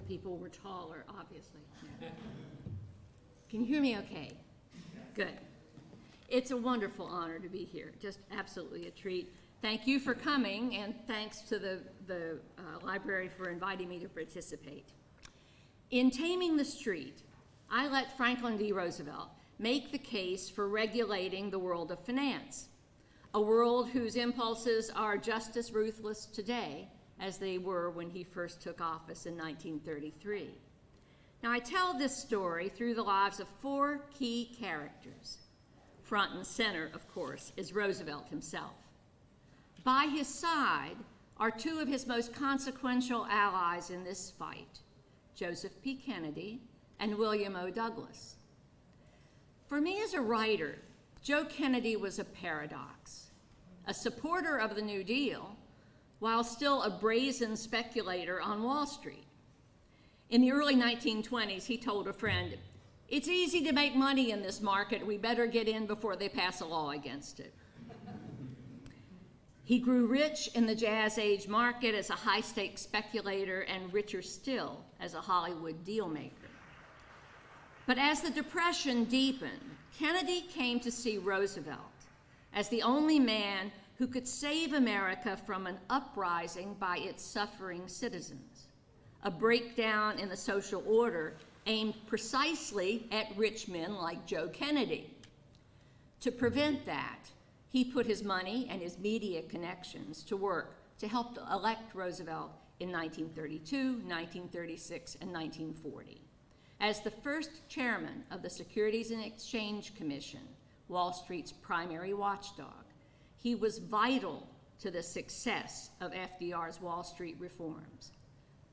people were taller, obviously. Can you hear me okay? Good. It's a wonderful honor to be here, just absolutely a treat. Thank you for coming, and thanks to the library for inviting me to participate. In Taming the Street, I let Franklin D. Roosevelt make the case for regulating the world of finance, a world whose impulses are just as ruthless today as they were when he first took office in 1933. Now, I tell this story through the lives of four key characters. Front and center, of course, is Roosevelt himself. By his side are two of his most consequential allies in this fight, Joseph P. Kennedy and William O. Douglas. For me as a writer, Joe Kennedy was a paradox, a supporter of the New Deal, while still a brazen speculator on Wall Street. In the early 1920s, he told a friend, "It's easy to make money in this market. We better get in before they pass a law against it." He grew rich in the Jazz Age market as a high-stakes speculator and richer still as a Hollywood deal-maker. But as the Depression deepened, Kennedy came to see Roosevelt as the only man who could save America from an uprising by its suffering citizens, a breakdown in the social order aimed precisely at rich men like Joe Kennedy. To prevent that, he put his money and his media connections to work to help elect Roosevelt in 1932, 1936, and 1940. As the first chairman of the Securities and Exchange Commission, Wall Street's primary watchdog, he was vital to the success of FDR's Wall Street reforms.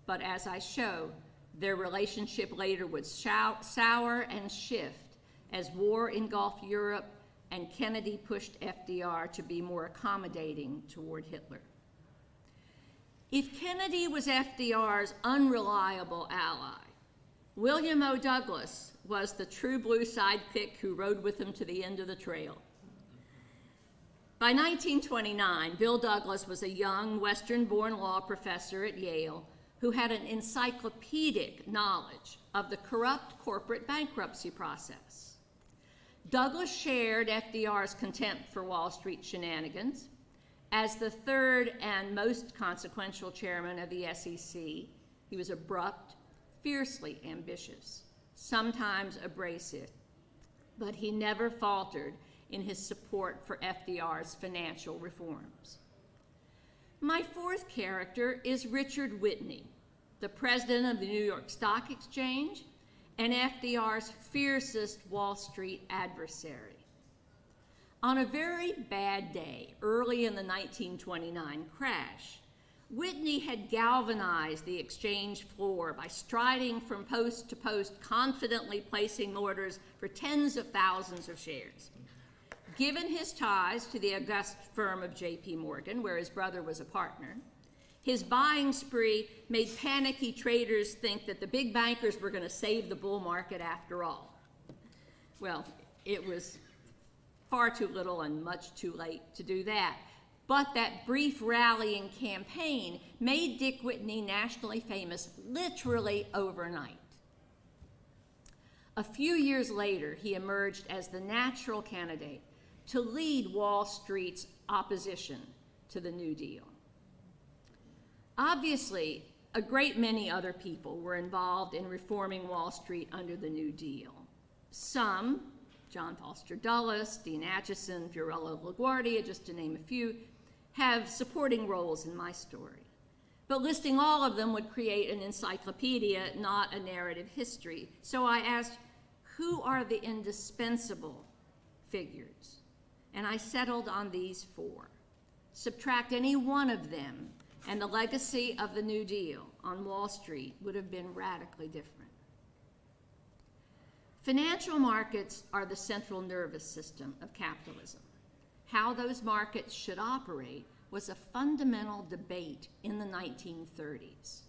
But as I show, their relationship later would sour and shift as war engulfed Europe and Kennedy pushed FDR to be more accommodating toward Hitler. If Kennedy was FDR's unreliable ally, William O. Douglas was the true blue sidekick who rode with him to the end of the trail. By 1929, Bill Douglas was a young Western-born law professor at Yale who had an encyclopedic knowledge of the corrupt corporate bankruptcy process. Douglas shared FDR's contempt for Wall Street shenanigans. As the third and most consequential chairman of the SEC, he was abrupt, fiercely ambitious, sometimes abrasive, but he never faltered in his support for FDR's financial reforms. My fourth character is Richard Whitney, the president of the New York Stock Exchange and FDR's fiercest Wall Street adversary. On a very bad day, early in the 1929 crash, Whitney had galvanized the exchange floor by striding from post to post, confidently placing orders for tens of thousands of shares. Given his ties to the august firm of J.P. Morgan, where his brother was a partner, his buying spree made panicky traders think that the big bankers were going to save the bull market after all. Well, it was far too little and much too late to do that. But that brief rallying campaign made Dick Whitney nationally famous literally overnight. A few years later, he emerged as the natural candidate to lead Wall Street's opposition to the New Deal. Obviously, a great many other people were involved in reforming Wall Street under the New Deal. Some, John Foster Dulles, Dean Acheson, Fiorello LaGuardia, just to name a few, have supporting roles in my story. But listing all of them would create an encyclopedia, not a narrative history. So I asked, who are the indispensable figures? And I settled on these four. Subtract any one of them, and the legacy of the New Deal on Wall Street would have been radically different. Financial markets are the central nervous system of capitalism. How those markets should operate was a fundamental debate in the 1930s.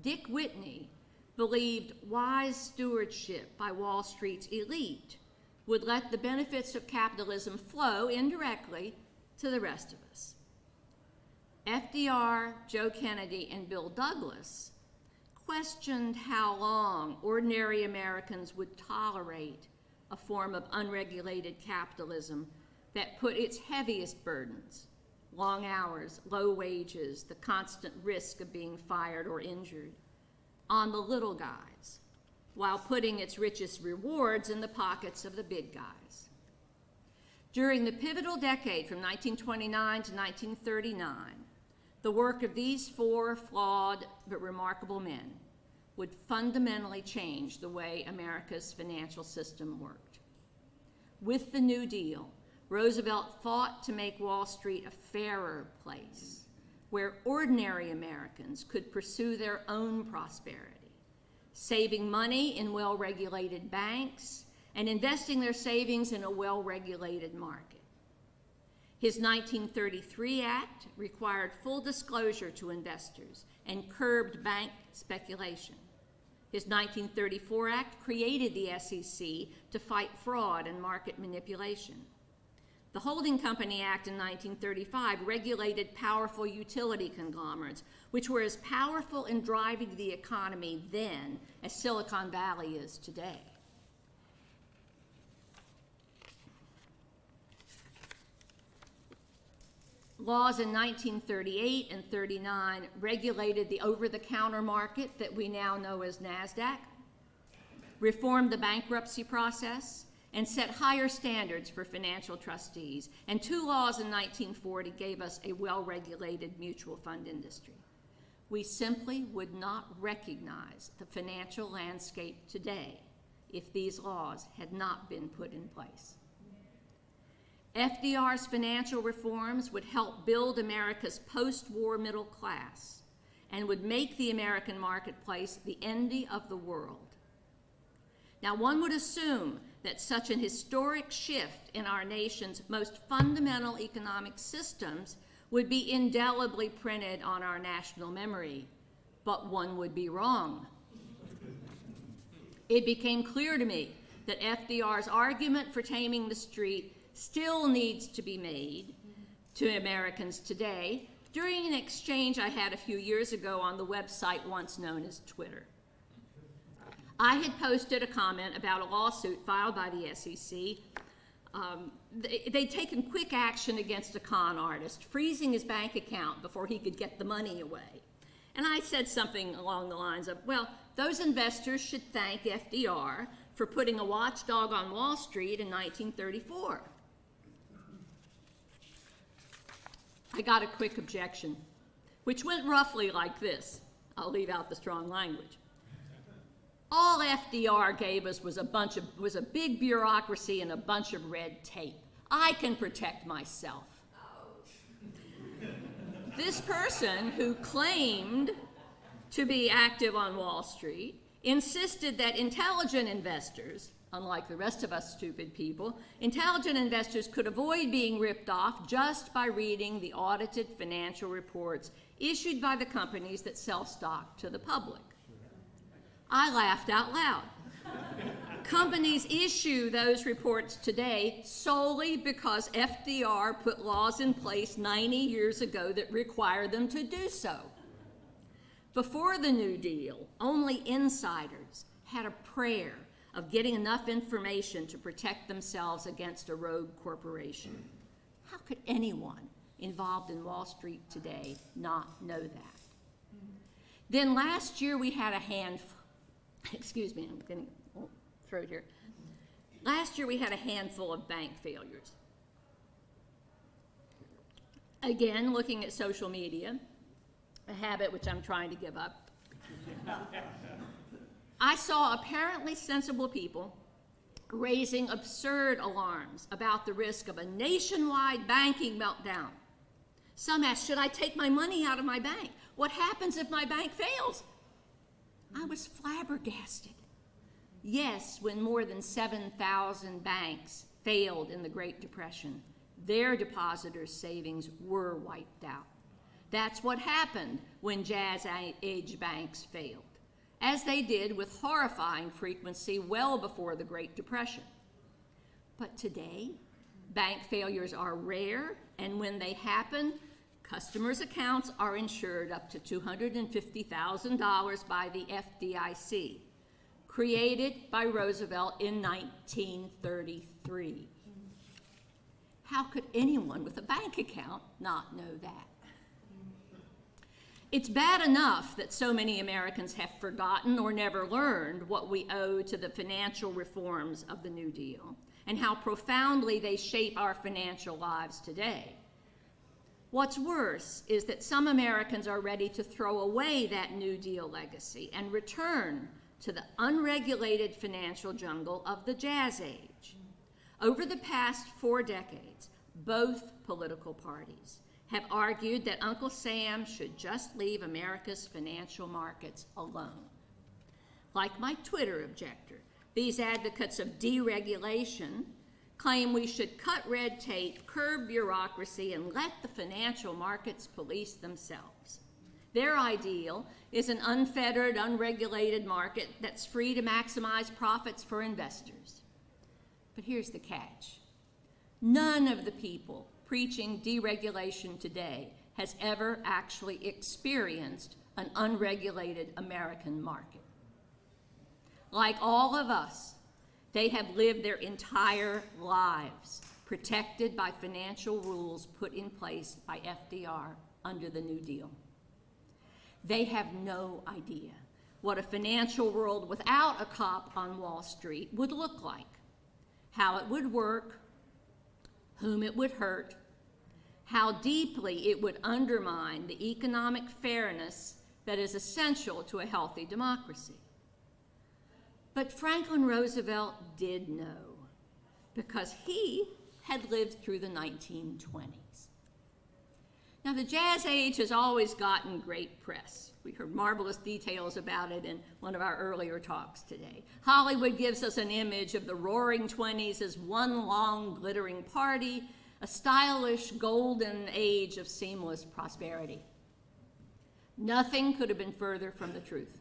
Dick Whitney believed wise stewardship by Wall Street's elite would let the benefits of capitalism flow indirectly to the rest of us. FDR, Joe Kennedy, and Bill Douglas questioned how long ordinary Americans would tolerate a form of unregulated capitalism that put its heaviest burdens, long hours, low wages, the constant risk of being fired or injured, on the little guys, while putting its richest rewards in the pockets of the big guys. During the pivotal decade from 1929 to 1939, the work of these four flawed but remarkable men would fundamentally change the way America's financial system worked. With the New Deal, Roosevelt fought to make Wall Street a fairer place, where ordinary Americans could pursue their own prosperity, saving money in well-regulated banks and investing their savings in a well-regulated market. His 1933 Act required full disclosure to investors and curbed bank speculation. His 1934 Act created the SEC to fight fraud and market manipulation. The Holding Company Act in 1935 regulated powerful utility conglomerates, which were as powerful in driving the economy then as Silicon Valley is today. Laws in 1938 and 39 regulated the over-the-counter market that we now know as NASDAQ, reformed the bankruptcy process, and set higher standards for financial trustees. And two laws in 1940 gave us a well-regulated mutual fund industry. We simply would not recognize the financial landscape today if these laws had not been put in place. FDR's financial reforms would help build America's post-war middle class and would make the American marketplace the envy of the world. Now, one would assume that such an historic shift in our nation's most fundamental economic systems would be indelibly printed on our national memory, but one would be wrong. It became clear to me that FDR's argument for taming the street still needs to be made to Americans today during an exchange I had a few years ago on the website once known as Twitter. I had posted a comment about a lawsuit filed by the SEC. They'd taken quick action against a con artist, freezing his bank account before he could get the money away. And I said something along the lines of, well, those investors should thank FDR for putting a watchdog on Wall Street in 1934. I got a quick objection, which went roughly like this. I'll leave out the strong language. All FDR gave us was a big bureaucracy and a bunch of red tape. I can protect myself. This person who claimed to be active on Wall Street insisted that intelligent investors, unlike the rest of us stupid people, intelligent investors could avoid being ripped off just by reading the audited financial reports issued by the companies that sell stock to the public. I laughed out loud. Companies issue those reports today solely because FDR put laws in place 90 years ago that require them to do so. Before the New Deal, only insiders had a prayer of getting enough information to protect themselves against a rogue corporation. How could anyone involved in Wall Street today not know that? Then last year we had a handful, excuse me, I'm getting throat here. Last year we had a handful of bank failures. Again, looking at social media, a habit which I'm trying to give up. I saw apparently sensible people raising absurd alarms about the risk of a nationwide banking meltdown. Some asked, should I take my money out of my bank? What happens if my bank fails? I was flabbergasted. Yes, when more than 7,000 banks failed in the Great Depression, their depositors' savings were wiped out. That's what happened when jazz-age banks failed, as they did with horrifying frequency well before the Great Depression. But today, bank failures are rare, and when they happen, Customers' accounts are insured up to $250,000 by the FDIC, created by Roosevelt in 1933. How could anyone with a bank account not know that? It's bad enough that so many Americans have forgotten or never learned what we owe to the financial reforms of the New Deal and how profoundly they shape our financial lives today. What's worse is that some Americans are ready to throw away that New Deal legacy and return to the unregulated financial jungle of the Jazz Age. Over the past 4 decades, both political parties have argued that Uncle Sam should just leave America's financial markets alone. Like my Twitter objector, these advocates of deregulation claim we should cut red tape, curb bureaucracy, and let the financial markets police themselves. Their ideal is an unfettered, unregulated market that's free to maximize profits for investors. But here's the catch. None of the people preaching deregulation today has ever actually experienced an unregulated American market. Like all of us, they have lived their entire lives protected by financial rules put in place by FDR under the New Deal. They have no idea what a financial world without a cop on Wall Street would look like, how it would work, whom it would hurt, how deeply it would undermine the economic fairness that is essential to a healthy democracy. But Franklin Roosevelt did know, because he had lived through the 1920s. Now, the Jazz Age has always gotten great press. We heard marvelous details about it in one of our earlier talks today. Hollywood gives us an image of the Roaring '20s as one long, glittering party, a stylish, golden age of seamless prosperity. Nothing could have been further from the truth.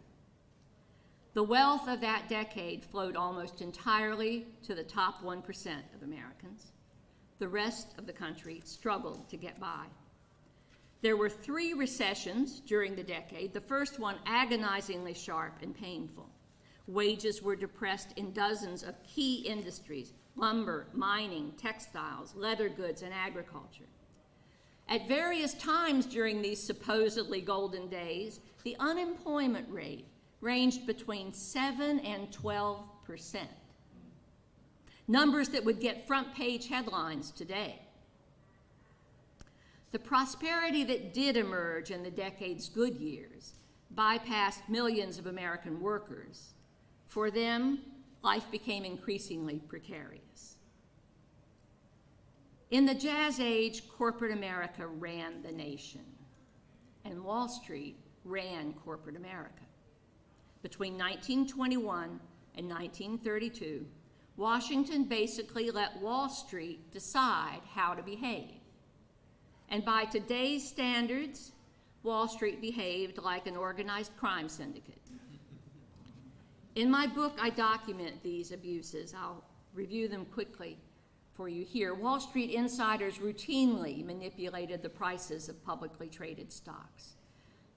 The wealth of that decade flowed almost entirely to the top 1% of Americans. The rest of the country struggled to get by. There were 3 recessions during the decade, the first one agonizingly sharp and painful. Wages were depressed in dozens of key industries: lumber, mining, textiles, leather goods, and agriculture. At various times during these supposedly golden days, the unemployment rate ranged between 7 and 12%. Numbers that would get front-page headlines today. The prosperity that did emerge in the decade's good years bypassed millions of American workers. For them, life became increasingly precarious. In the Jazz Age, corporate America ran the nation, and Wall Street ran corporate America. Between 1921 and 1932, Washington basically let Wall Street decide how to behave. And by today's standards, Wall Street behaved like an organized crime syndicate. In my book, I document these abuses. I'll review them quickly for you here. Wall Street insiders routinely manipulated the prices of publicly traded stocks.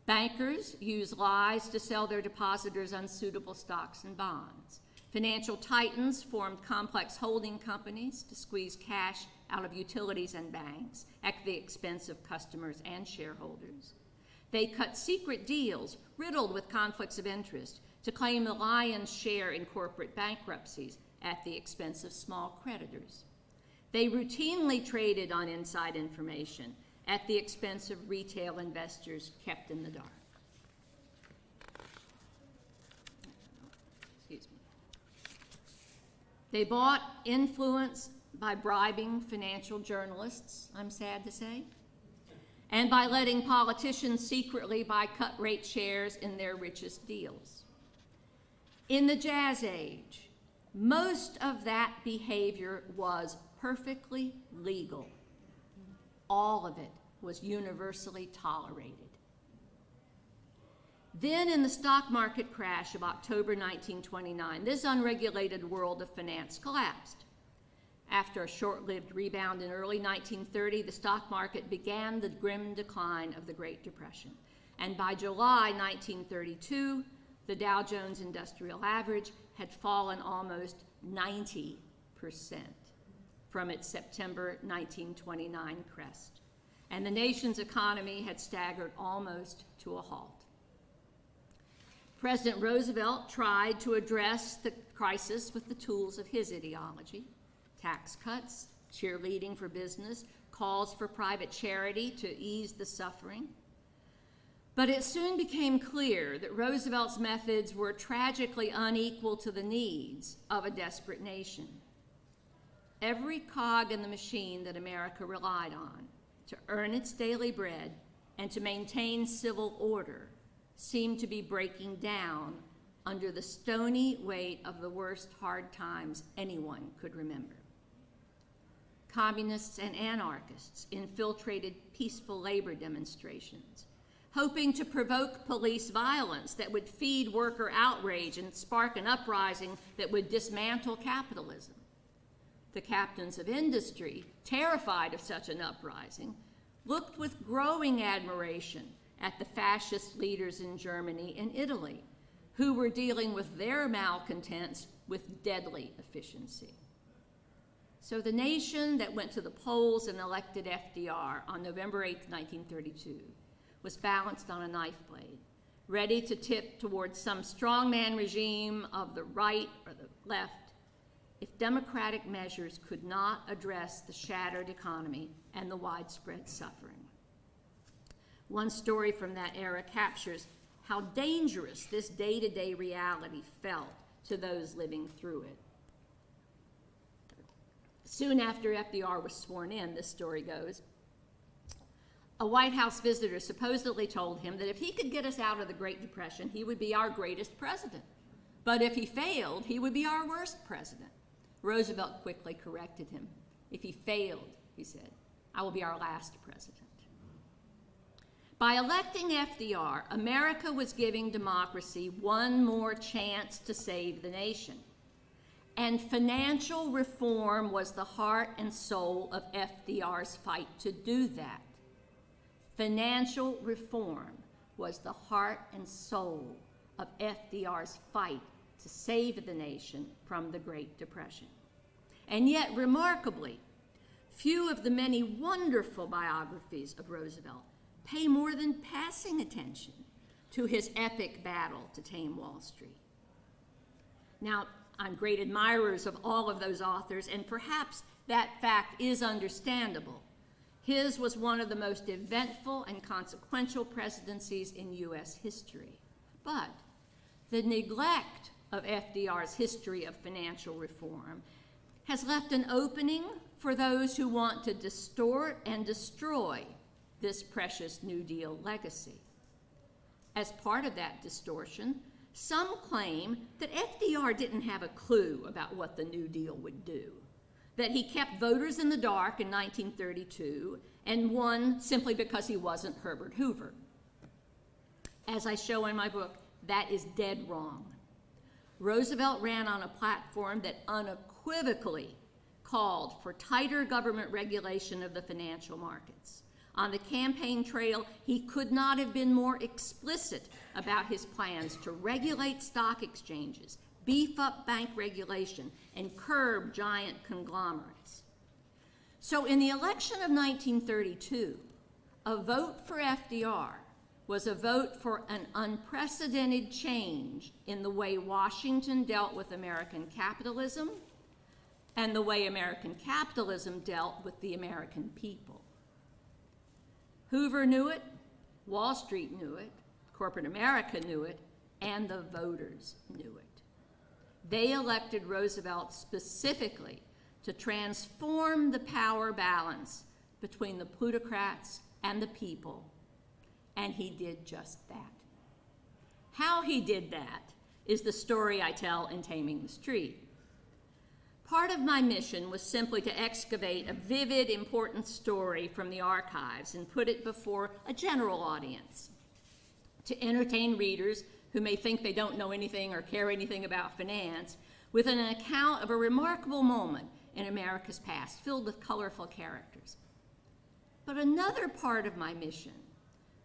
Bankers used lies to sell their depositors unsuitable stocks and bonds. Financial titans formed complex holding companies to squeeze cash out of utilities and banks at the expense of customers and shareholders. They cut secret deals riddled with conflicts of interest to claim the lion's share in corporate bankruptcies at the expense of small creditors. They routinely traded on inside information at the expense of retail investors kept in the dark. Excuse me. They bought influence by bribing financial journalists, I'm sad to say, and by letting politicians secretly buy cut-rate shares in their richest deals. In the Jazz Age, most of that behavior was perfectly legal. All of it was universally tolerated. Then in the stock market crash of October 1929, this unregulated world of finance collapsed. After a short-lived rebound in early 1930, the stock market began the grim decline of the Great Depression. And by July 1932, the Dow Jones Industrial Average had fallen almost 90% from its September 1929 crest. And the nation's economy had staggered almost to a halt. President Roosevelt tried to address the crisis with the tools of his ideology: tax cuts, cheerleading for business, calls for private charity to ease the suffering. But it soon became clear that Roosevelt's methods were tragically unequal to the needs of a desperate nation. Every cog in the machine that America relied on to earn its daily bread and to maintain civil order seemed to be breaking down under the stony weight of the worst hard times anyone could remember. Communists and anarchists infiltrated peaceful labor demonstrations, hoping to provoke police violence that would feed worker outrage and spark an uprising that would dismantle capitalism. The captains of industry, terrified of such an uprising, looked with growing admiration at the fascist leaders in Germany and Italy, who were dealing with their malcontents with deadly efficiency. So the nation that went to the polls and elected FDR on November 8, 1932, was balanced on a knife blade, ready to tip towards some strongman regime of the right or the left if democratic measures could not address the shattered economy and the widespread suffering. One story from that era captures how dangerous this day-to-day reality felt to those living through it. Soon after FDR was sworn in, this story goes, a White House visitor supposedly told him that if he could get us out of the Great Depression, he would be our greatest president. But if he failed, he would be our worst president. Roosevelt quickly corrected him. If he failed, he said, I will be our last president. By electing FDR, America was giving democracy one more chance to save the nation. And financial reform was the heart and soul of FDR's fight to do that. Financial reform was the heart and soul of FDR's fight to save the nation from the Great Depression. And yet, remarkably, few of the many wonderful biographies of Roosevelt pay more than passing attention to his epic battle to tame Wall Street. Now, I'm great admirers of all of those authors, and perhaps that fact is understandable. His was one of the most eventful and consequential presidencies in U.S. history. But the neglect of FDR's history of financial reform has left an opening for those who want to distort and destroy this precious New Deal legacy. As part of that distortion, some claim that FDR didn't have a clue about what the New Deal would do, that he kept voters in the dark in 1932 and won simply because he wasn't Herbert Hoover. As I show in my book, that is dead wrong. Roosevelt ran on a platform that unequivocally called for tighter government regulation of the financial markets. On the campaign trail, he could not have been more explicit about his plans to regulate stock exchanges, beef up bank regulation, and curb giant conglomerates. So in the election of 1932, a vote for FDR was a vote for an unprecedented change in the way Washington dealt with American capitalism and the way American capitalism dealt with the American people. Hoover knew it, Wall Street knew it, corporate America knew it, and the voters knew it. They elected Roosevelt specifically to transform the power balance between the plutocrats and the people, and he did just that. How he did that is the story I tell in Taming the Street. Part of my mission was simply to excavate a vivid, important story from the archives and put it before a general audience, to entertain readers who may think they don't know anything or care anything about finance with an account of a remarkable moment in America's past, filled with colorful characters. But another part of my mission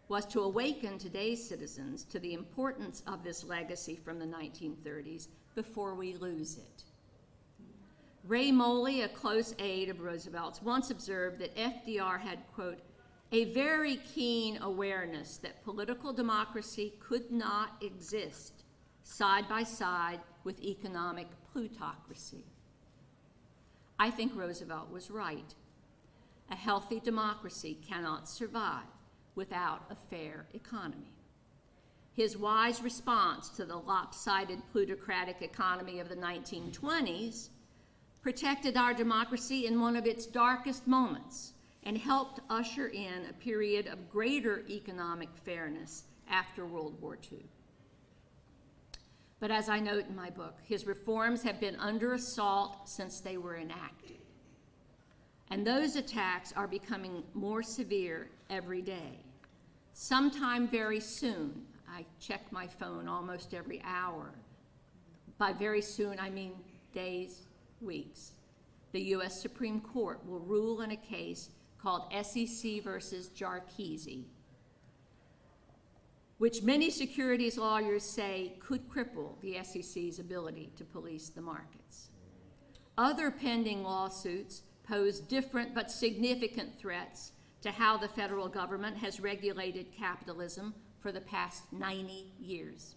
was to awaken today's citizens to the importance of this legacy from the 1930s before we lose it. Ray Moley, a close aide of Roosevelt's, once observed that FDR had, quote, a very keen awareness that political democracy could not exist side by side with economic plutocracy. I think Roosevelt was right. A healthy democracy cannot survive without a fair economy. His wise response to the lopsided plutocratic economy of the 1920s protected our democracy in one of its darkest moments and helped usher in a period of greater economic fairness after World War II. But as I note in my book, his reforms have been under assault since they were enacted. And those attacks are becoming more severe every day. Sometime very soon, I check my phone almost every hour. By very soon, I mean days, weeks. The U.S. Supreme Court will rule in a case called SEC versus Jarkizi, which many securities lawyers say could cripple the SEC's ability to police the markets. Other pending lawsuits pose different but significant threats to how the federal government has regulated capitalism for the past 90 years.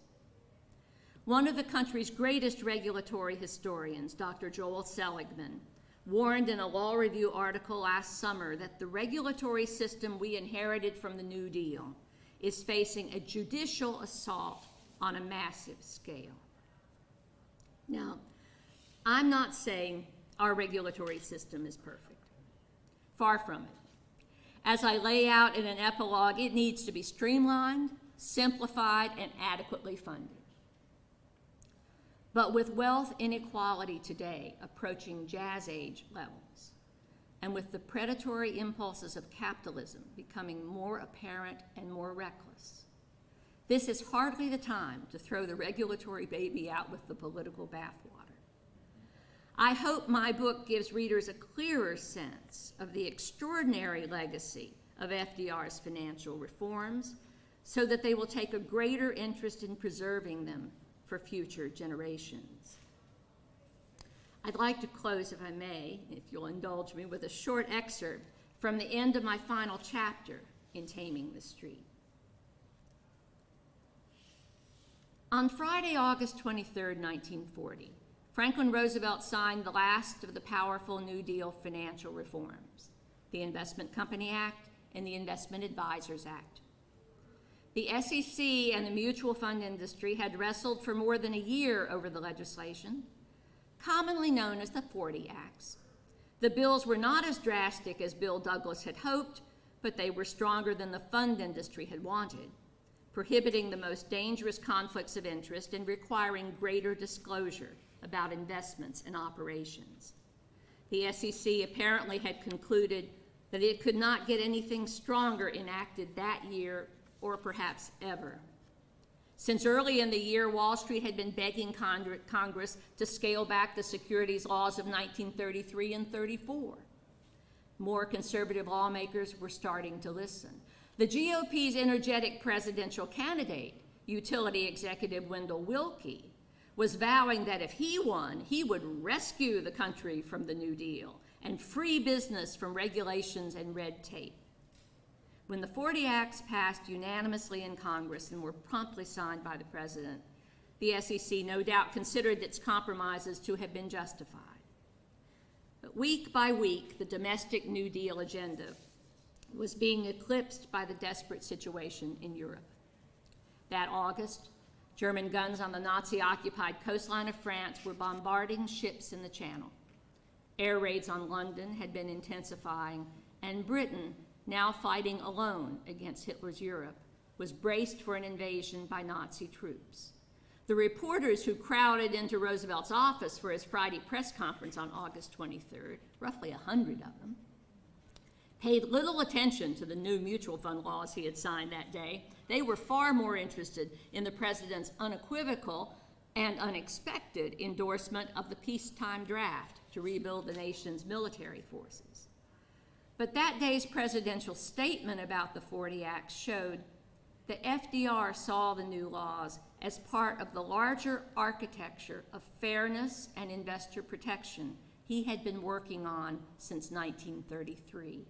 One of the country's greatest regulatory historians, Dr. Joel Seligman, warned in a Law Review article last summer that the regulatory system we inherited from the New Deal is facing a judicial assault on a massive scale. Now, I'm not saying our regulatory system is perfect. Far from it. As I lay out in an epilogue, it needs to be streamlined, simplified, and adequately funded. But with wealth inequality today approaching jazz age levels, and with the predatory impulses of capitalism becoming more apparent and more reckless, this is hardly the time to throw the regulatory baby out with the political bathwater. I hope my book gives readers a clearer sense of the extraordinary legacy of FDR's financial reforms so that they will take a greater interest in preserving them for future generations. I'd like to close, if I may, if you'll indulge me, with a short excerpt from the end of my final chapter in Taming the Street. On Friday, August 23, 1940, Franklin Roosevelt signed the last of the powerful New Deal financial reforms, the Investment Company Act and the Investment Advisors Act. The SEC and the mutual fund industry had wrestled for more than a year over the legislation, commonly known as the 40 Acts. The bills were not as drastic as Bill Douglas had hoped, but they were stronger than the fund industry had wanted, prohibiting the most dangerous conflicts of interest and requiring greater disclosure about investments and operations. The SEC apparently had concluded that it could not get anything stronger enacted that year or perhaps ever. Since early in the year, Wall Street had been begging Congress to scale back the securities laws of 1933 and 34. More conservative lawmakers were starting to listen. The GOP's energetic presidential candidate, utility executive Wendell Willkie, was vowing that if he won, he would rescue the country from the New Deal and free business from regulations and red tape. When the 40 Acts passed unanimously in Congress and were promptly signed by the president, the SEC no doubt considered its compromises to have been justified. But week by week, the domestic New Deal agenda was being eclipsed by the desperate situation in Europe. That August, German guns on the Nazi-occupied coastline of France were bombarding ships in the Channel. Air raids on London had been intensifying, and Britain, now fighting alone against Hitler's Europe, was braced for an invasion by Nazi troops. The reporters who crowded into Roosevelt's office for his Friday press conference on August 23rd, roughly 100 of them, paid little attention to the new mutual fund laws he had signed that day. They were far more interested in the president's unequivocal and unexpected endorsement of the peacetime draft to rebuild the nation's military forces. But that day's presidential statement about the 40 Acts showed that FDR saw the new laws as part of the larger architecture of fairness and investor protection he had been working on since 1933.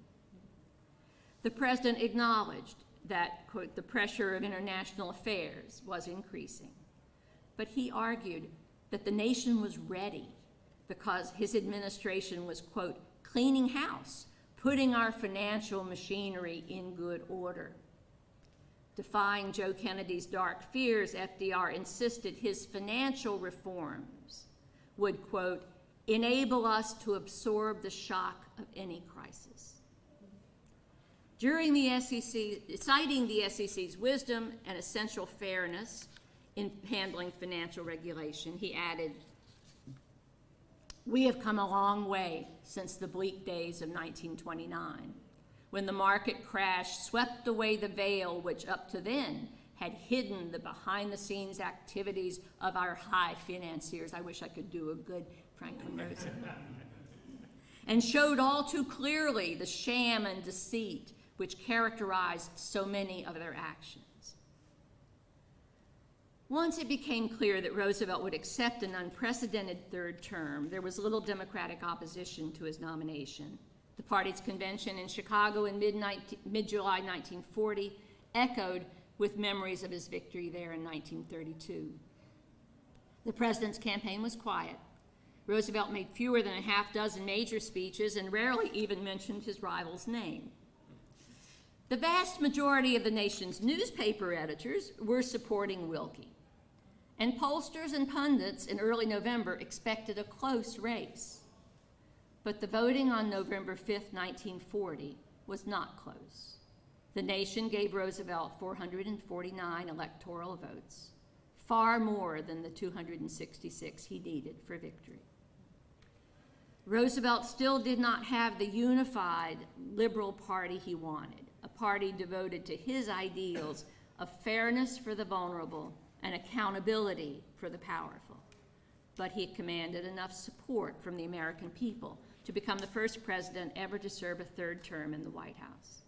The president acknowledged that, quote, the pressure of international affairs was increasing, but he argued that the nation was ready because his administration was, quote, cleaning house, putting our financial machinery in good order. Defying Joe Kennedy's dark fears, FDR insisted his financial reforms would, quote, enable us to absorb the shock of any crisis. During the SEC, citing the SEC's wisdom and essential fairness in handling financial regulation, he added, "We have come a long way since the bleak days of 1929, when the market crash swept away the veil which up to then had hidden the behind-the-scenes activities of our high financiers." I wish I could do a good Franklin Roosevelt. "And showed all too clearly the sham and deceit which characterized so many of their actions." Once it became clear that Roosevelt would accept an unprecedented third term, there was little Democratic opposition to his nomination. The party's convention in Chicago in mid-July 1940 echoed with memories of his victory there in 1932. The president's campaign was quiet. Roosevelt made fewer than a half dozen major speeches and rarely even mentioned his rival's name. The vast majority of the nation's newspaper editors were supporting Willkie, and pollsters and pundits in early November expected a close race. But the voting on November 5th, 1940 was not close. The nation gave Roosevelt 449 electoral votes, far more than the 266 he needed for victory. Roosevelt still did not have the unified liberal party he wanted, a party devoted to his ideals of fairness for the vulnerable and accountability for the powerful. But he commanded enough support from the American people to become the first president ever to serve a third term in the White House.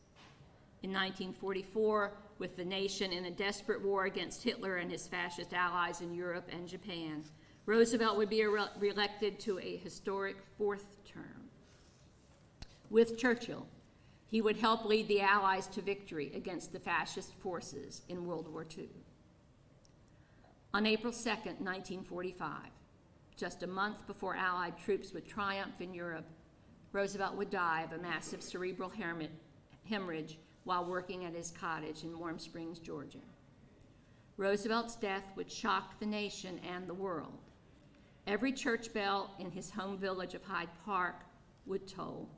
In 1944, with the nation in a desperate war against Hitler and his fascist allies in Europe and Japan, Roosevelt would be reelected to a historic fourth term. With Churchill, he would help lead the Allies to victory against the fascist forces in World War II. On April 2nd, 1945, just a month before Allied troops would triumph in Europe, Roosevelt would die of a massive cerebral hemorrhage while working at his cottage in Warm Springs, Georgia. Roosevelt's death would shock the nation and the world. Every church bell in his home village of Hyde Park would toll.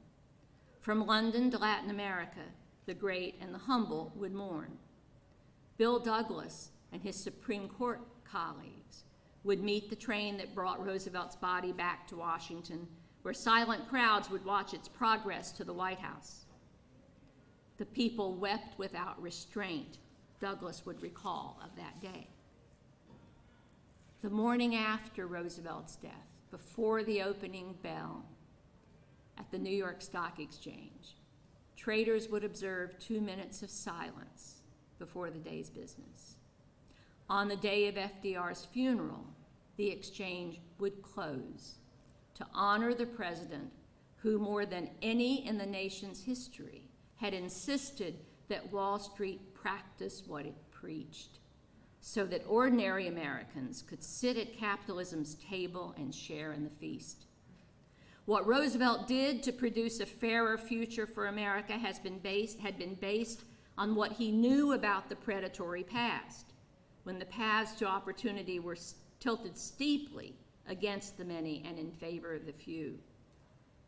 From London to Latin America, the great and the humble would mourn. Bill Douglas and his Supreme Court colleagues would meet the train that brought Roosevelt's body back to Washington, where silent crowds would watch its progress to the White House. The people wept without restraint, Douglas would recall of that day. The morning after Roosevelt's death, before the opening bell at the New York Stock Exchange, traders would observe 2 minutes of silence before the day's business. On the day of FDR's funeral, the exchange would close to honor the president who, more than any in the nation's history, had insisted that Wall Street practice what it preached, so that ordinary Americans could sit at capitalism's table and share in the feast. What Roosevelt did to produce a fairer future for America had been based on what he knew about the predatory past, when the paths to opportunity were tilted steeply against the many and in favor of the few.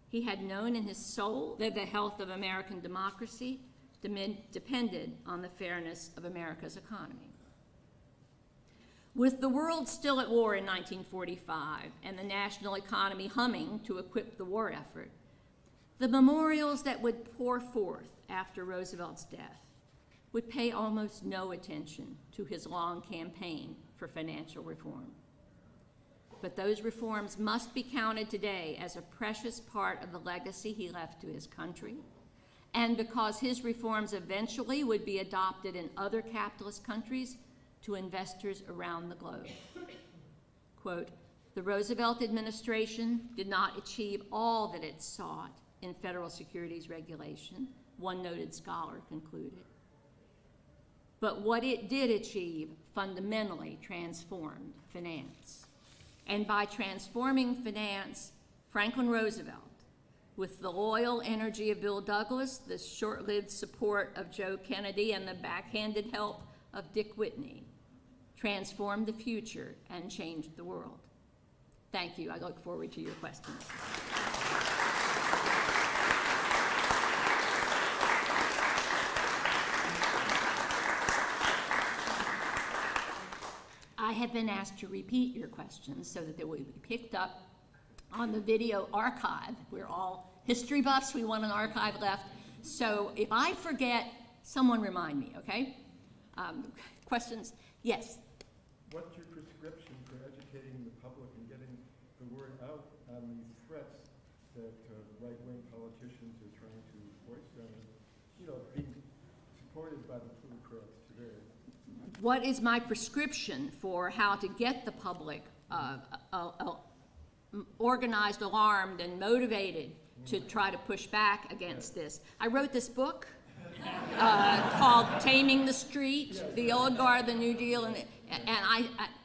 He had known in his soul that the health of American democracy depended on the fairness of America's economy. With the world still at war in 1945 and the national economy humming to equip the war effort, the memorials that would pour forth after Roosevelt's death would pay almost no attention to his long campaign for financial reform. but those reforms must be counted today as a precious part of the legacy he left to his country, and because his reforms eventually would be adopted in other capitalist countries to investors around the globe. Quote, the Roosevelt administration did not achieve all that it sought in federal securities regulation, one noted scholar concluded. But what it did achieve fundamentally transformed finance. And by transforming finance, Franklin Roosevelt, with the loyal energy of Bill Douglas, the short-lived support of Joe Kennedy, and the backhanded help of Dick Whitney, transformed the future and changed the world. Thank you. I look forward to your questions. I have been asked to repeat your questions so that they will be picked up on the video archive. We're all history buffs. We want an archive left. So if I forget, someone remind me, okay? Questions? Yes? What's your prescription for educating the public and getting the word out on these threats that right-wing politicians are trying to voice on, being supported by the plutocrats today? What is my prescription for how to get the public organized, alarmed, and motivated to try to push back against this? I wrote this book called Taming the Street, the Old Guard, the New Deal, and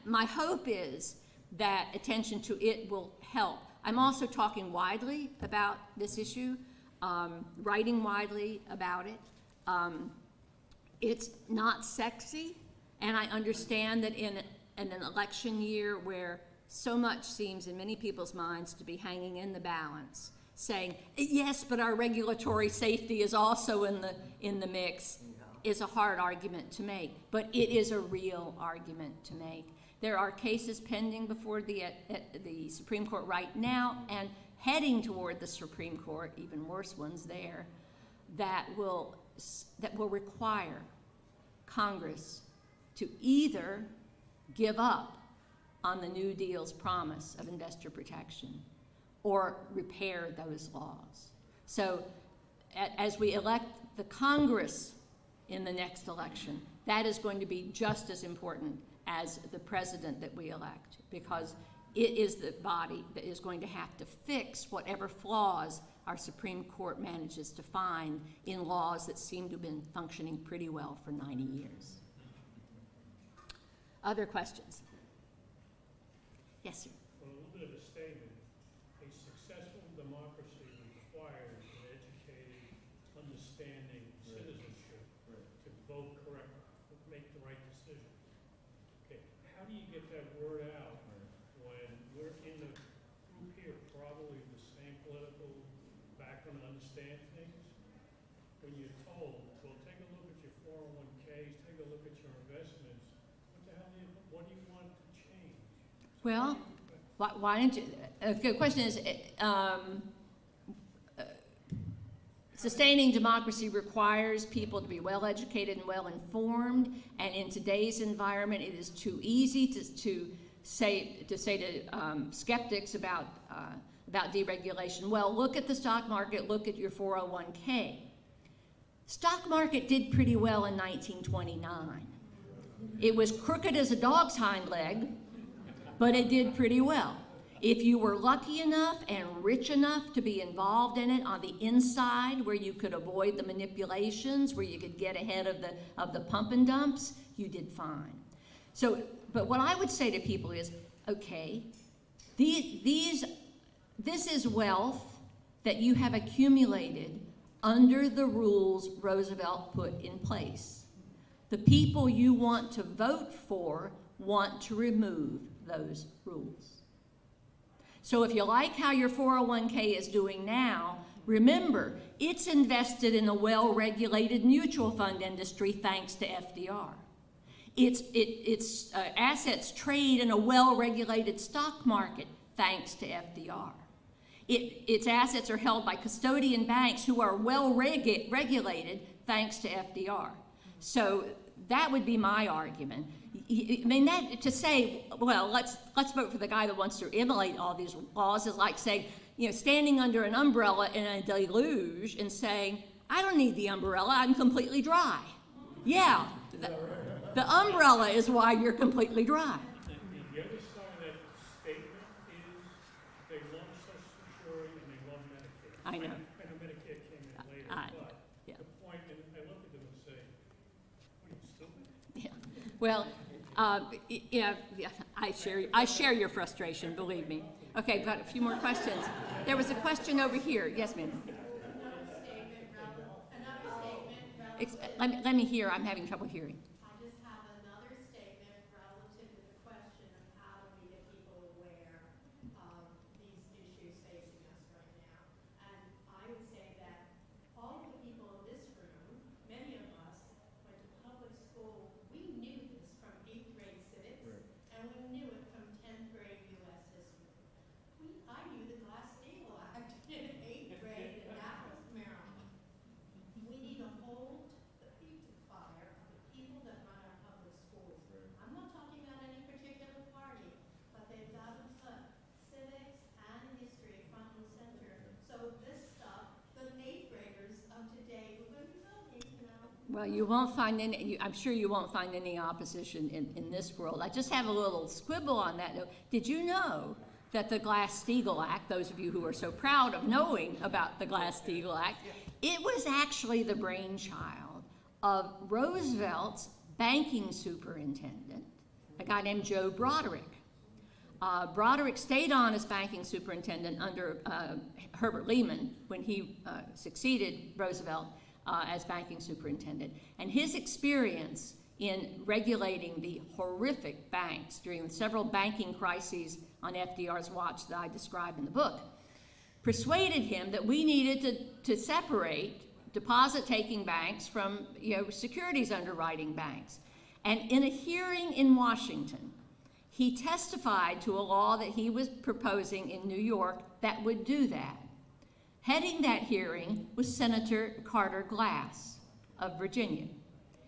my hope is that attention to it will help. I'm also talking widely about this issue, writing widely about it. It's not sexy, and I understand that in an election year where so much seems in many people's minds to be hanging in the balance, saying, yes, but our regulatory safety is also in the mix, is a hard argument to make. But it is a real argument to make. There are cases pending before the Supreme Court right now and heading toward the Supreme Court, even worse ones there, that will require Congress to either give up on the New Deal's promise of investor protection or repair those laws. So as we elect the Congress in the next election, that is going to be just as important as the president that we elect, because it is the body that is going to have to fix whatever flaws our Supreme Court manages to find in laws that seem to have been functioning pretty well for 90 years. Other questions? Yes, sir. Well, a little bit of a statement. A successful democracy requires an educated, understanding citizenship to vote correctly, make the right decision. Okay, how do you get that word out when we're in the group here, probably the same political background to understand things? When you're told, well, take a look at your 401ks, take a look at your investments, what do you want to change? Well, why don't you, the question is, sustaining democracy requires people to be well educated and well informed, and in today's environment it is too easy to say to skeptics about deregulation, well, look at the stock market, look at your 401k. Stock market did pretty well in 1929. It was crooked as a dog's hind leg, but it did pretty well. If you were lucky enough and rich enough to be involved in it on the inside, where you could avoid the manipulations, where you could get ahead of the pump and dumps, you did fine. So, but what I would say to people is, okay, this is wealth that you have accumulated under the rules Roosevelt put in place. The people you want to vote for want to remove those rules. So if you like how your 401k is doing now, remember, it's invested in a well-regulated mutual fund industry thanks to FDR. Its assets trade in a well-regulated stock market thanks to FDR. Its assets are held by custodian banks who are well regulated thanks to FDR. So That would be my argument. I mean, that to say, well, let's vote for the guy that wants to emulate all these laws is like saying, standing under an umbrella in a deluge and saying, I don't need the umbrella, I'm completely dry. Yeah, the umbrella is why you're completely dry. The other side of that statement is they love Social Security and they love Medicare. I know. I know Medicare came in later, but yeah. the point, and I look at them and say, what are you, stupid? Yeah. Well, I share your frustration, believe me. Okay, got a few more questions. There was a question over here. Yes, ma'am. Let me hear. I'm having trouble hearing. I just have another statement relative to the question of how do we get people aware of these issues facing us right now. And I would say that all of the people in this room, many of us went to public school. We knew this from 8th grade civics, and we knew it from 10th grade U.S. history. I knew the Glass-Steagall Act in 8th grade in Annapolis, Maryland. We need to hold the feet to the fire of the people that run our public schools. I'm not talking about any particular party, but they've got to put civics and history front and center. So this stuff, the 8th graders of today, we're going to be building, Well, you won't find any. I'm sure you won't find any opposition in this world. I just have a little squibble on that note. Did you know that the Glass-Steagall Act, those of you who are so proud of knowing about the Glass-Steagall Act, it was actually the brainchild of Roosevelt's banking superintendent, a guy named Joe Broderick. Broderick stayed on as banking superintendent under Herbert Lehman when he succeeded Roosevelt as banking superintendent. And his experience in regulating the horrific banks during the several banking crises on FDR's watch that I describe in the book persuaded him that we needed to separate deposit-taking banks from securities underwriting banks. And in a hearing in Washington, he testified to a law that he was proposing in New York that would do that. Heading that hearing was Senator Carter Glass of Virginia.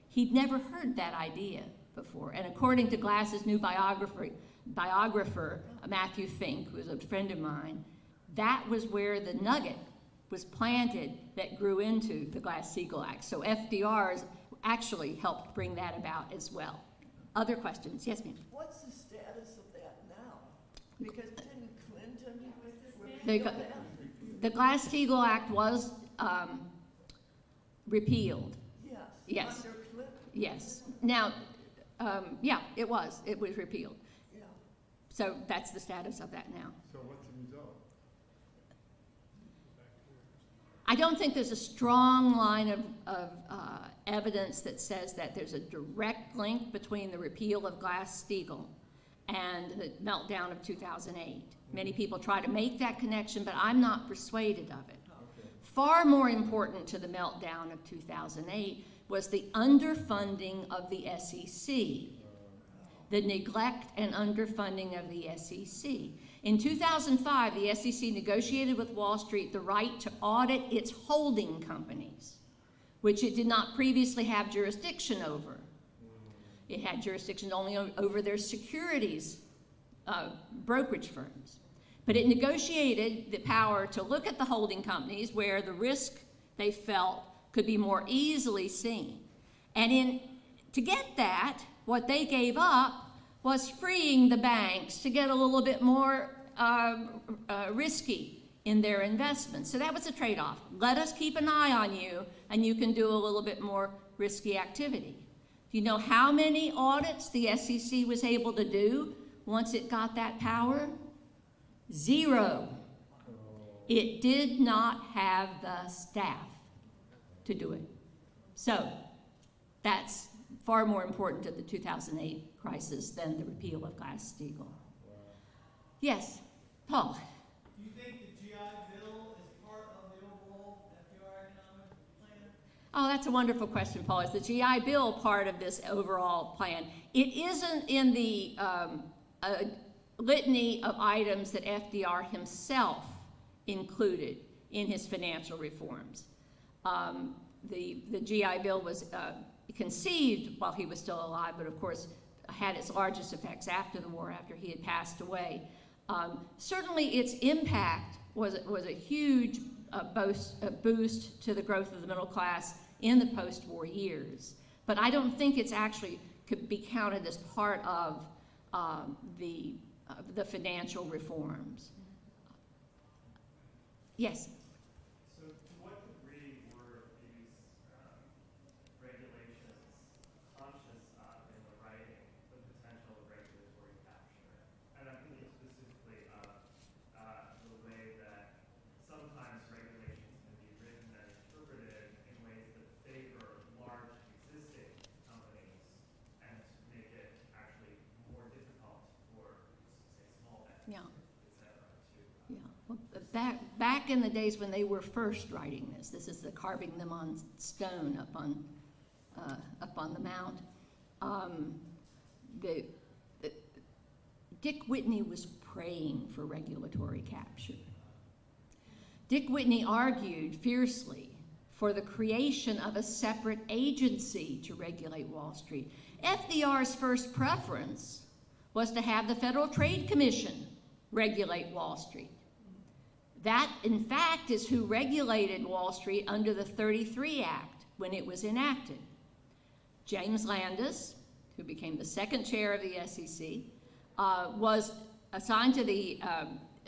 He'd never heard that idea before, and according to Glass's new biographer, Matthew Fink, who was a friend of mine, that was where the nugget was planted that grew into the Glass-Steagall Act. So FDR's actually helped bring that about as well. Other questions? Yes, ma'am. What's the status of that now? Because didn't Clinton They repeal got- that? The Glass-Steagall Act was repealed. Yes. Yes. Under Clinton. Yes. Now, yeah, it was repealed. Yeah. So that's the status of that now. So what's the result? I don't think there's a strong line of evidence that says that there's a direct link between the repeal of Glass-Steagall and the meltdown of 2008. Many people try to make that connection, but I'm not persuaded of it. Okay. Far more important to the meltdown of 2008 was the underfunding of the SEC, the neglect and underfunding of the SEC. In 2005, the SEC negotiated with Wall Street the right to audit its holding companies, which it did not previously have jurisdiction over. It had jurisdiction only over their securities brokerage firms. But it negotiated the power to look at the holding companies where the risk they felt could be more easily seen. And to get that, what they gave up was freeing the banks to get a little bit more risky in their investments. So that was a trade-off. Let us keep an eye on you, and you can do a little bit more risky activity. Do you know how many audits the SEC was able to do once it got that power? 0. It did not have the staff to do it. So that's far more important to the 2008 crisis than the repeal of Glass-Steagall. Yes, Paul. Do you think the GI Bill is part of the overall FDR economic plan? Oh, that's a wonderful question, Paul. Is the GI Bill part of this overall plan? It isn't in the litany of items that FDR himself included in his financial reforms. The GI Bill was conceived while he was still alive, but of course had its largest effects after the war, after he had passed away. Certainly its impact was a huge boost to the growth of the middle class in the post-war years. But I don't think it's actually could be counted as part of the financial reforms. Yes? So to what degree were these regulations conscious of in the writing the potential of regulatory capture? And I'm thinking specifically of the way that sometimes regulations can be written and interpreted in ways that favor large existing companies and make it actually more difficult for, say, small Yeah. entities, et cetera, to Yeah. Well, back in the days when they were first writing this is the carving them on stone up on the mount. Dick Whitney was praying for regulatory capture. Dick Whitney argued fiercely for the creation of a separate agency to regulate Wall Street. FDR's first preference was to have the Federal Trade Commission regulate Wall Street. That, in fact, is who regulated Wall Street under the 33 Act when it was enacted. James Landis, who became the second chair of the SEC, was assigned to the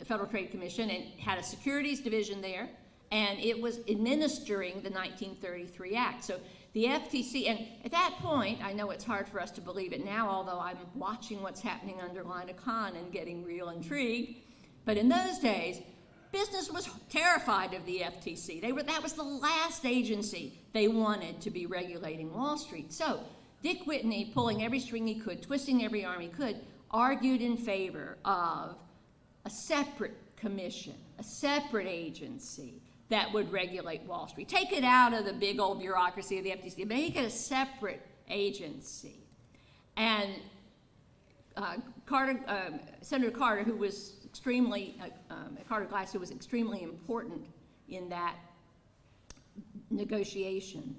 Federal Trade Commission and had a securities division there, and it was administering the 1933 Act. So the FTC, and at that point, I know it's hard for us to believe it now, although I'm watching what's happening under Lina Khan and getting real intrigued, but in those days, business was terrified of the FTC. That was the last agency they wanted to be regulating Wall Street. So Dick Whitney, pulling every string he could, twisting every arm he could, argued in favor of a separate commission, a separate agency that would regulate Wall Street. Take it out of the big old bureaucracy of the FTC, make it a separate agency. And Senator Carter, who was Carter Glass, who was extremely important in that negotiation,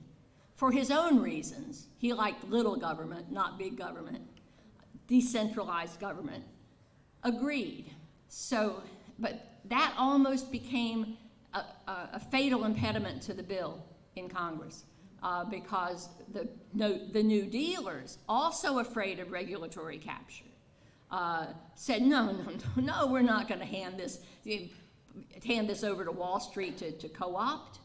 for his own reasons, he liked little government, not big government, decentralized government, agreed. So, but that almost became a fatal impediment to the bill in Congress because the New Dealers, also afraid of regulatory capture, said, no, we're not going to hand this over to Wall Street to co-opt.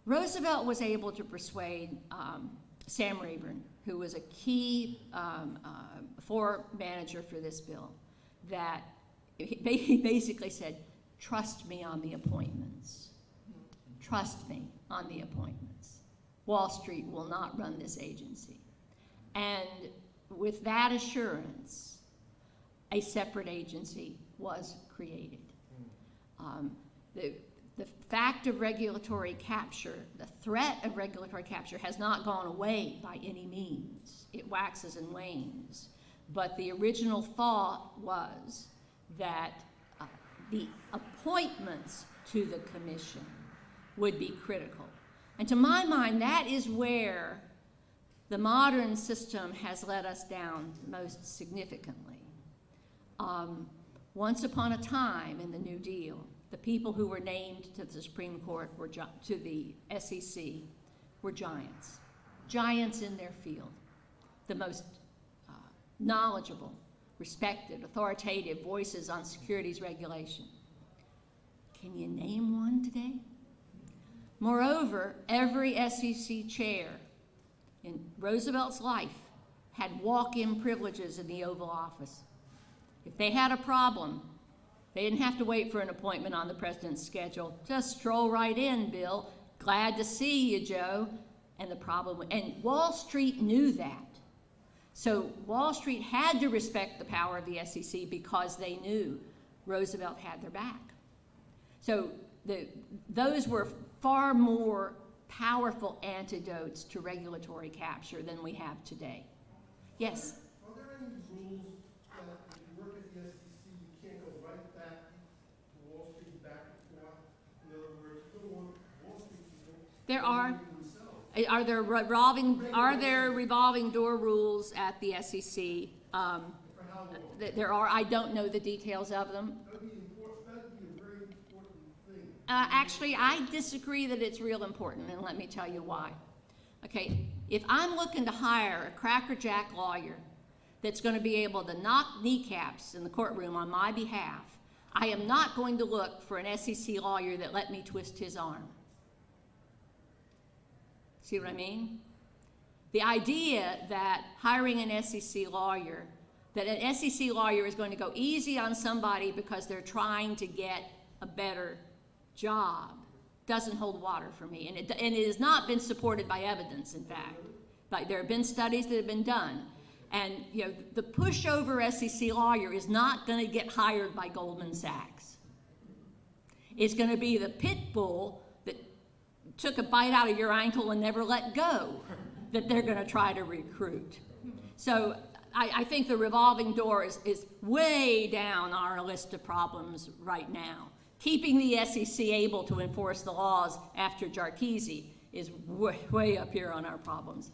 Roosevelt was able to persuade Sam Rayburn, who was a key floor manager for this bill, that he basically said, trust me on the appointments. Trust me on the appointments. Wall Street will not run this agency. And with that assurance, a separate agency was created. The fact of regulatory capture, the threat of regulatory capture has not gone away by any means. It waxes and wanes. But the original thought was that the appointments to the commission would be critical. And to my mind, that is where the modern system has let us down most significantly. Once upon a time in the New Deal, the people who were named to the Supreme Court, to the SEC, were giants. Giants in their field. The most knowledgeable, respected, authoritative voices on securities regulation. Can you name one today? Moreover, every SEC chair in Roosevelt's life had walk-in privileges in the Oval Office. If they had a problem, they didn't have to wait for an appointment on the president's schedule. Just stroll right in, Bill. Glad to see you, Joe. And Wall Street knew that. So Wall Street had to respect the power of the SEC because they knew Roosevelt had their back. So those were far more powerful antidotes to regulatory capture than we have today. Yes? Are there any rules that if you work at the SEC, you can't go right back to Wall Street back and forth? In other words, you don't want Wall Street people There are. themselves. Are there revolving door rules at the SEC? For how long? There are. I don't know the details of them. That'd be a very important thing. Actually, I disagree that it's real important, and let me tell you why. Okay, if I'm looking to hire a crackerjack lawyer that's going to be able to knock kneecaps in the courtroom on my behalf, I am not going to look for an SEC lawyer that let me twist his arm. See what I mean? The idea that hiring an SEC lawyer, that an SEC lawyer is going to go easy on somebody because they're trying to get a better job, doesn't hold water for me. And it has not been supported by evidence, in fact. Like, there have been studies that have been done. And you know, the pushover SEC lawyer is not going to get hired by Goldman Sachs. It's going to be the pit bull that took a bite out of your ankle and never let go that they're going to try to recruit. So I think the revolving door is way down our list of problems right now. Keeping the SEC able to enforce the laws after Jarkizi is way up here on our problems.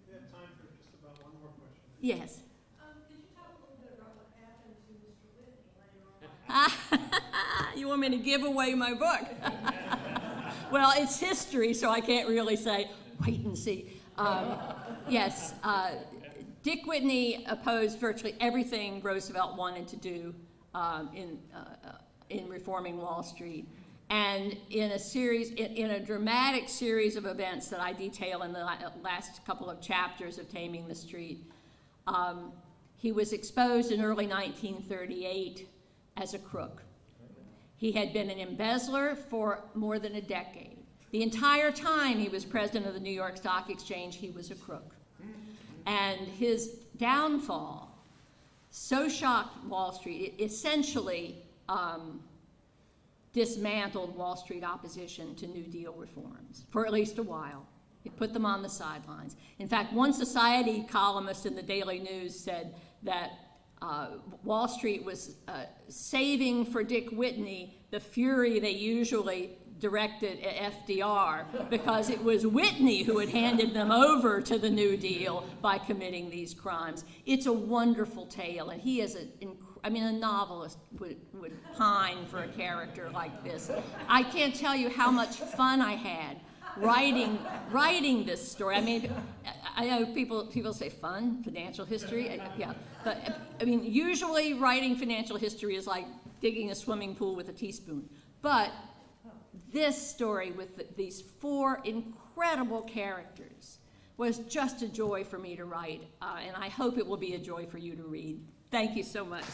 We have time for just about one more question. Yes. Could you talk a little bit about what happened to Mr. Whitney later on? You want me to give away my book? Well, it's history, so I can't really say, wait and see. Yes, Dick Whitney opposed virtually everything Roosevelt wanted to do in reforming Wall Street. And in a dramatic series of events that I detail in the last couple of chapters of Taming the Street, he was exposed in early 1938 as a crook. He had been an embezzler for more than a decade. The entire time he was president of the New York Stock Exchange, he was a crook. And his downfall so shocked Wall Street, it essentially dismantled Wall Street opposition to New Deal reforms for at least a while. It put them on the sidelines. In fact, one Society columnist in the Daily News said that Wall Street was saving for Dick Whitney the fury they usually directed at FDR, because it was Whitney who had handed them over to the New Deal by committing these crimes. It's a wonderful tale, and he is a novelist would pine for a character like this. I can't tell you how much fun I had writing this story. I mean, I know people say fun, financial history, yeah. But I mean, usually writing financial history is like digging a swimming pool with a teaspoon. But this story with these four incredible characters was just a joy for me to write, and I hope it will be a joy for you to read. Thank you so much.